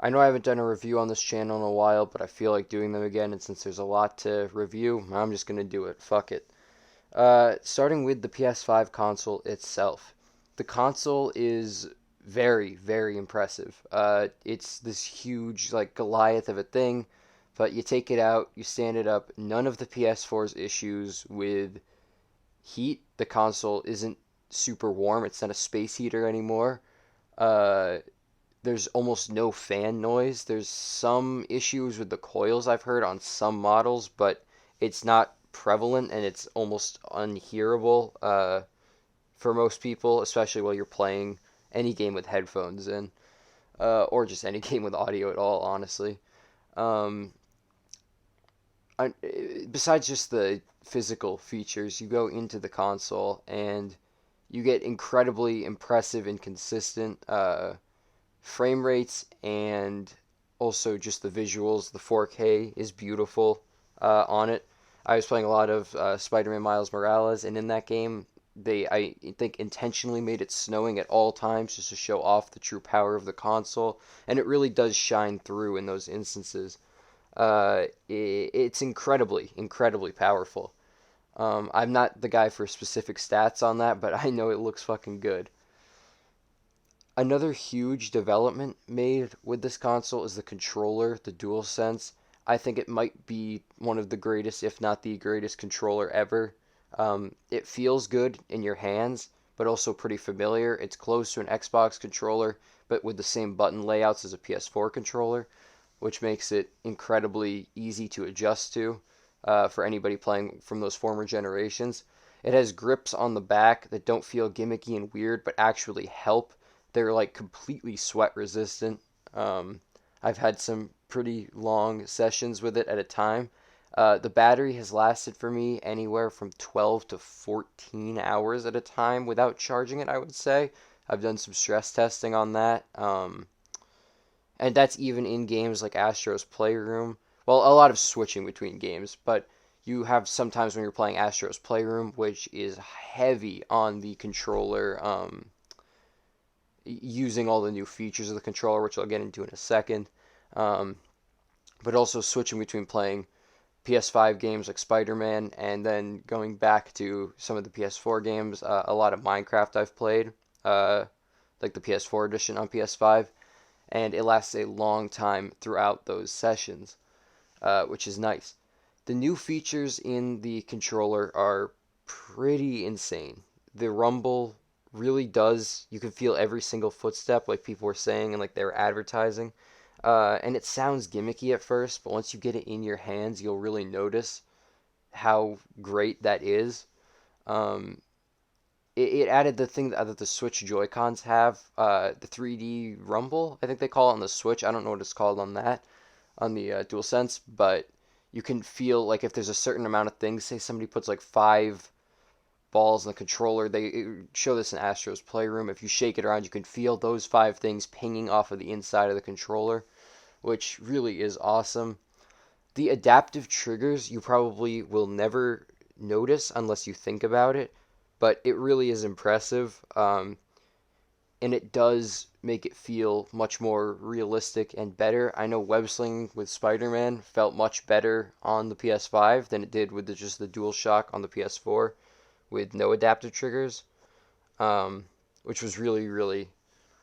I know I haven't done a review on this channel in a while, but I feel like doing them again, and since there's a lot to review, I'm just gonna do it. Fuck it. Starting with the PS5 console itself. The console is very, very impressive. It's this huge, like, Goliath of a thing, but you take it out, you stand it up, none of the PS4's issues with heat. The console isn't super warm, it's not a space heater anymore. Uh, there's almost no fan noise. There's some issues with the coils I've heard on some models, but it's not prevalent and it's almost unhearable for most people, especially while you're playing any game with headphones in, or just any game with audio at all, honestly. Um, I, Besides just the physical features, you go into the console and you get incredibly impressive and consistent frame rates, and also just the visuals. The 4K is beautiful on it. I was playing a lot of Spider-Man Miles Morales, and in that game, I think, intentionally made it snowing at all times just to show off the true power of the console, and it really does shine through in those instances. It's incredibly, incredibly powerful. I'm not the guy for specific stats on that, but I know it looks fucking good. Another huge development made with this console is the controller, the DualSense. I think it might be one of the greatest, if not the greatest controller ever. It feels good in your hands, but also pretty familiar. It's close to an Xbox controller, but with the same button layouts as a PS4 controller, which makes it incredibly easy to adjust to for anybody playing from those former generations. It has grips on the back that don't feel gimmicky and weird, but actually help. They're like completely sweat resistant. Um, I've had some pretty long sessions with it at a time. The battery has lasted for me anywhere from 12 to 14 hours at a time without charging it, I would say. I've done some stress testing on that. And that's even in games like Astro's Playroom. Well, a lot of switching between games, but you have sometimes when you're playing Astro's Playroom, which is heavy on the controller, using all the new features of the controller, which I'll get into in a second. Um, but also switching between playing PS5 games like Spider-Man and then going back to some of the PS4 games. A lot of Minecraft I've played, uh, like the PS4 edition on PS5, and it lasts a long time throughout those sessions, which is nice. The new features in the controller are pretty insane. The rumble really does, you can feel every single footstep, like people were saying and like they were advertising. And it sounds gimmicky at first, but once you get it in your hands, you'll really notice how great that is. Um, it added the thing that the Switch Joy-Cons have, the 3D Rumble, I think they call it on the Switch. I don't know what it's called on that, on the DualSense, but you can feel like if there's a certain amount of things, say somebody puts like five balls in the controller, they show this in Astro's Playroom. If you shake it around, you can feel those five things pinging off of the inside of the controller, which really is awesome. The adaptive triggers you probably will never notice unless you think about it, but it really is impressive. And it does make it feel much more realistic and better. I know web slinging with Spider-Man felt much better on the PS5 than it did with just the DualShock on the PS4 with no adaptive triggers, um, which was really, really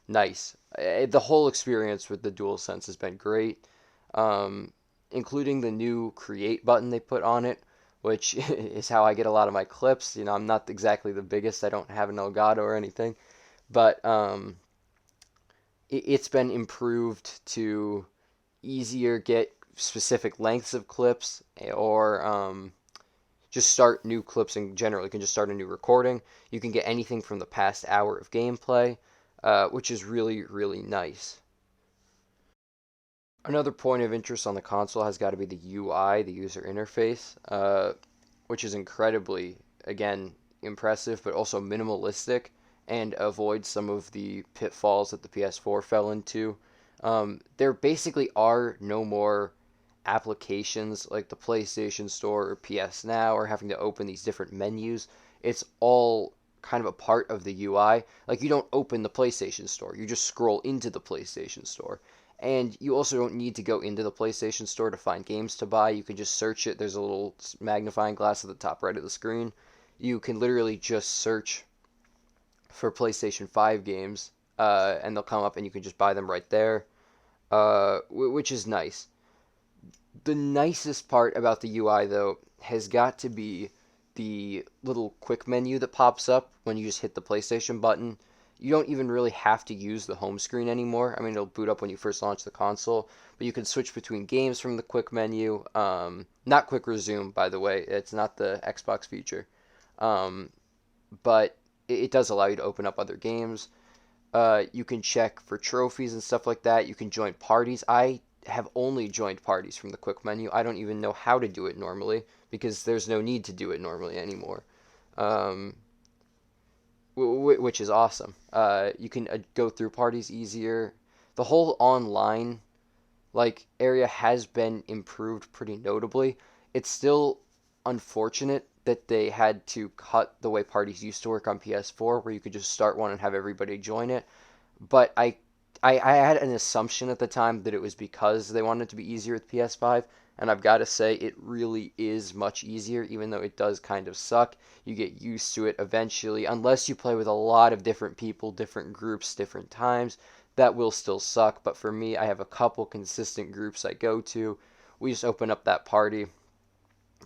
nice. The whole experience with the DualSense has been great, um, including the new Create button they put on it, which is how I get a lot of my clips. You know, I'm not exactly the biggest. I don't have an Elgato or anything, but it's been improved to easier get specific lengths of clips, or just start new clips in general. You can just start a new recording. You can get anything from the past hour of gameplay, which is really, really nice. Another point of interest on the console has got to be the UI, the user interface, which is incredibly, again, impressive, but also minimalistic and avoids some of the pitfalls that the PS4 fell into. There basically are no more applications like the PlayStation Store or PS Now or having to open these different menus. It's all kind of a part of the UI. Like you don't open the PlayStation Store, you just scroll into the PlayStation Store. And you also don't need to go into the PlayStation Store to find games to buy. You can just search it. There's a little magnifying glass at the top right of the screen. You can literally just search for PlayStation 5 games, and they'll come up, and you can just buy them right there, which is nice. The nicest part about the UI, though, has got to be the little quick menu that pops up when you just hit the PlayStation button. You don't even really have to use the home screen anymore. I mean, it'll boot up when you first launch the console, but you can switch between games from the quick menu. Not quick resume, by the way. It's not the Xbox feature. Um, but it does allow you to open up other games. You can check for trophies and stuff like that. You can join parties. I have only joined parties from the quick menu. I don't even know how to do it normally because there's no need to do it normally anymore, um, which is awesome. You can go through parties easier. The whole online area has been improved pretty notably. It's still unfortunate that they had to cut the way parties used to work on PS4, where you could just start one and have everybody join it. But I had an assumption at the time that it was because they wanted it to be easier with PS5, and I've got to say it really is much easier, even though it does kind of suck. You get used to it eventually, unless you play with a lot of different people, different groups, different times. That will still suck, but for me, I have a couple consistent groups I go to. We just open up that party,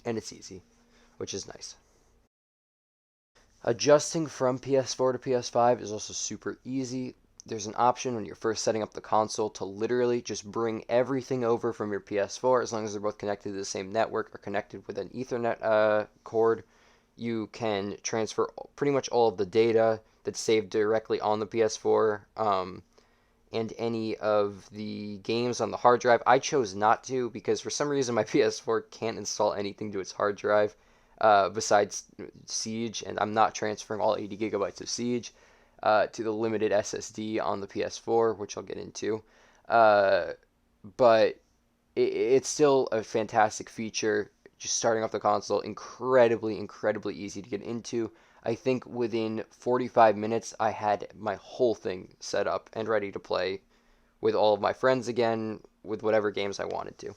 and it's easy, which is nice. Adjusting from PS4 to PS5 is also super easy. There's an option when you're first setting up the console to literally just bring everything over from your PS4 as long as they're both connected to the same network or connected with an Ethernet cord. You can transfer pretty much all of the data that's saved directly on the PS4 and any of the games on the hard drive. I chose not to because for some reason my PS4 can't install anything to its hard drive besides Siege, and I'm not transferring all 80 gigabytes of Siege to the limited SSD on the PS4, which I'll get into. Uh, but it's still a fantastic feature. Just starting off the console, incredibly, incredibly easy to get into. I think within 45 minutes, I had my whole thing set up and ready to play with all of my friends again, with whatever games I wanted to.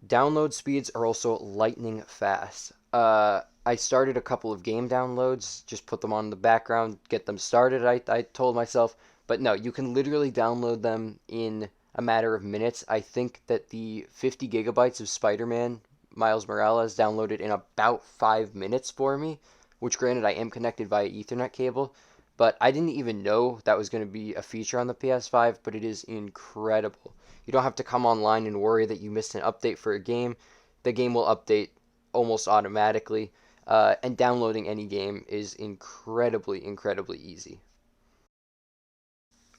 Download speeds are also lightning fast. I started a couple of game downloads, just put them on the background, get them started, I told myself. But no, you can literally download them in a matter of minutes. I think that the 50 gigabytes of Spider Man Miles Morales downloaded in about 5 minutes for me, which granted I am connected via Ethernet cable, but I didn't even know that was going to be a feature on the PS5, but it is incredible. You don't have to come online and worry that you missed an update for a game. The game will update almost automatically, and downloading any game is incredibly, incredibly easy.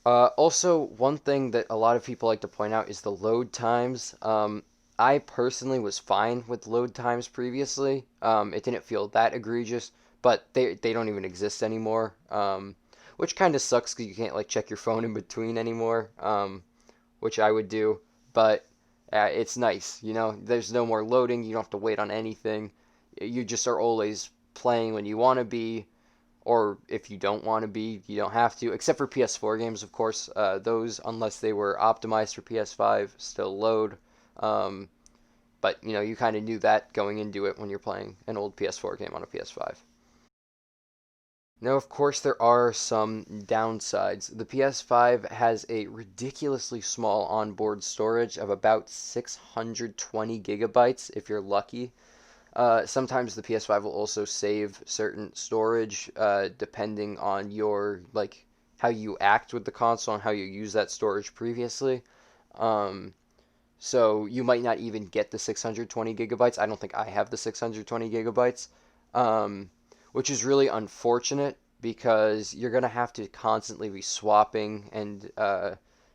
Also, one thing that a lot of people like to point out is the load times. I personally was fine with load times previously. It didn't feel that egregious, but they don't even exist anymore. Which kind of sucks because you can't check your phone in between anymore. Which I would do, but it's nice. There's no more loading. You don't have to wait on anything. You just are always playing when you want to be, or if you don't want to be, you don't have to. Except for PS4 games, of course. Those, unless they were optimized for PS5, still load. Um, but you kind of knew that going into it when you're playing an old PS4 game on a PS5. Now, of course, there are some downsides. The PS5 has a ridiculously small onboard storage of about 620 gigabytes if you're lucky. Sometimes the PS5 will also save certain storage depending on your how you act with the console and how you use that storage previously. Um, so you might not even get the 620 gigabytes. I don't think I have the 620 gigabytes, um, which is really unfortunate because you're going to have to constantly be swapping and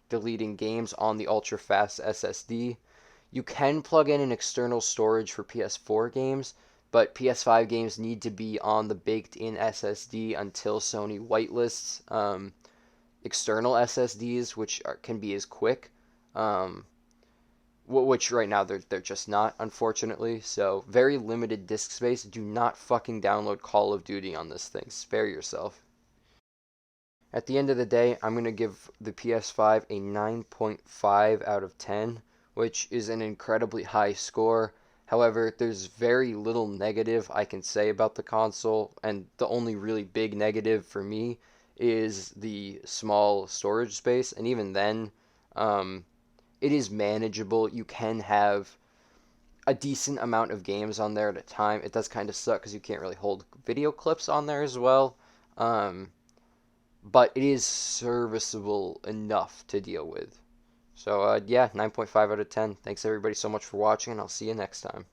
deleting games on the ultra fast SSD. You can plug in an external storage for PS4 games, but PS5 games need to be on the baked in SSD until Sony whitelists external SSDs, which can be as quick. Um, which right now they're just not, unfortunately. So very limited disk space. Do not fucking download Call of Duty on this thing. Spare yourself. At the end of the day, I'm going to give the PS5 a 9.5 out of 10, which is an incredibly high score. However, there's very little negative I can say about the console, and the only really big negative for me is the small storage space, and even then, um, it is manageable. You can have a decent amount of games on there at a time. It does kind of suck because you can't really hold video clips on there as well. Um, but it is serviceable enough to deal with. So, yeah, 9.5 out of 10. Thanks everybody so much for watching, and I'll see you next time.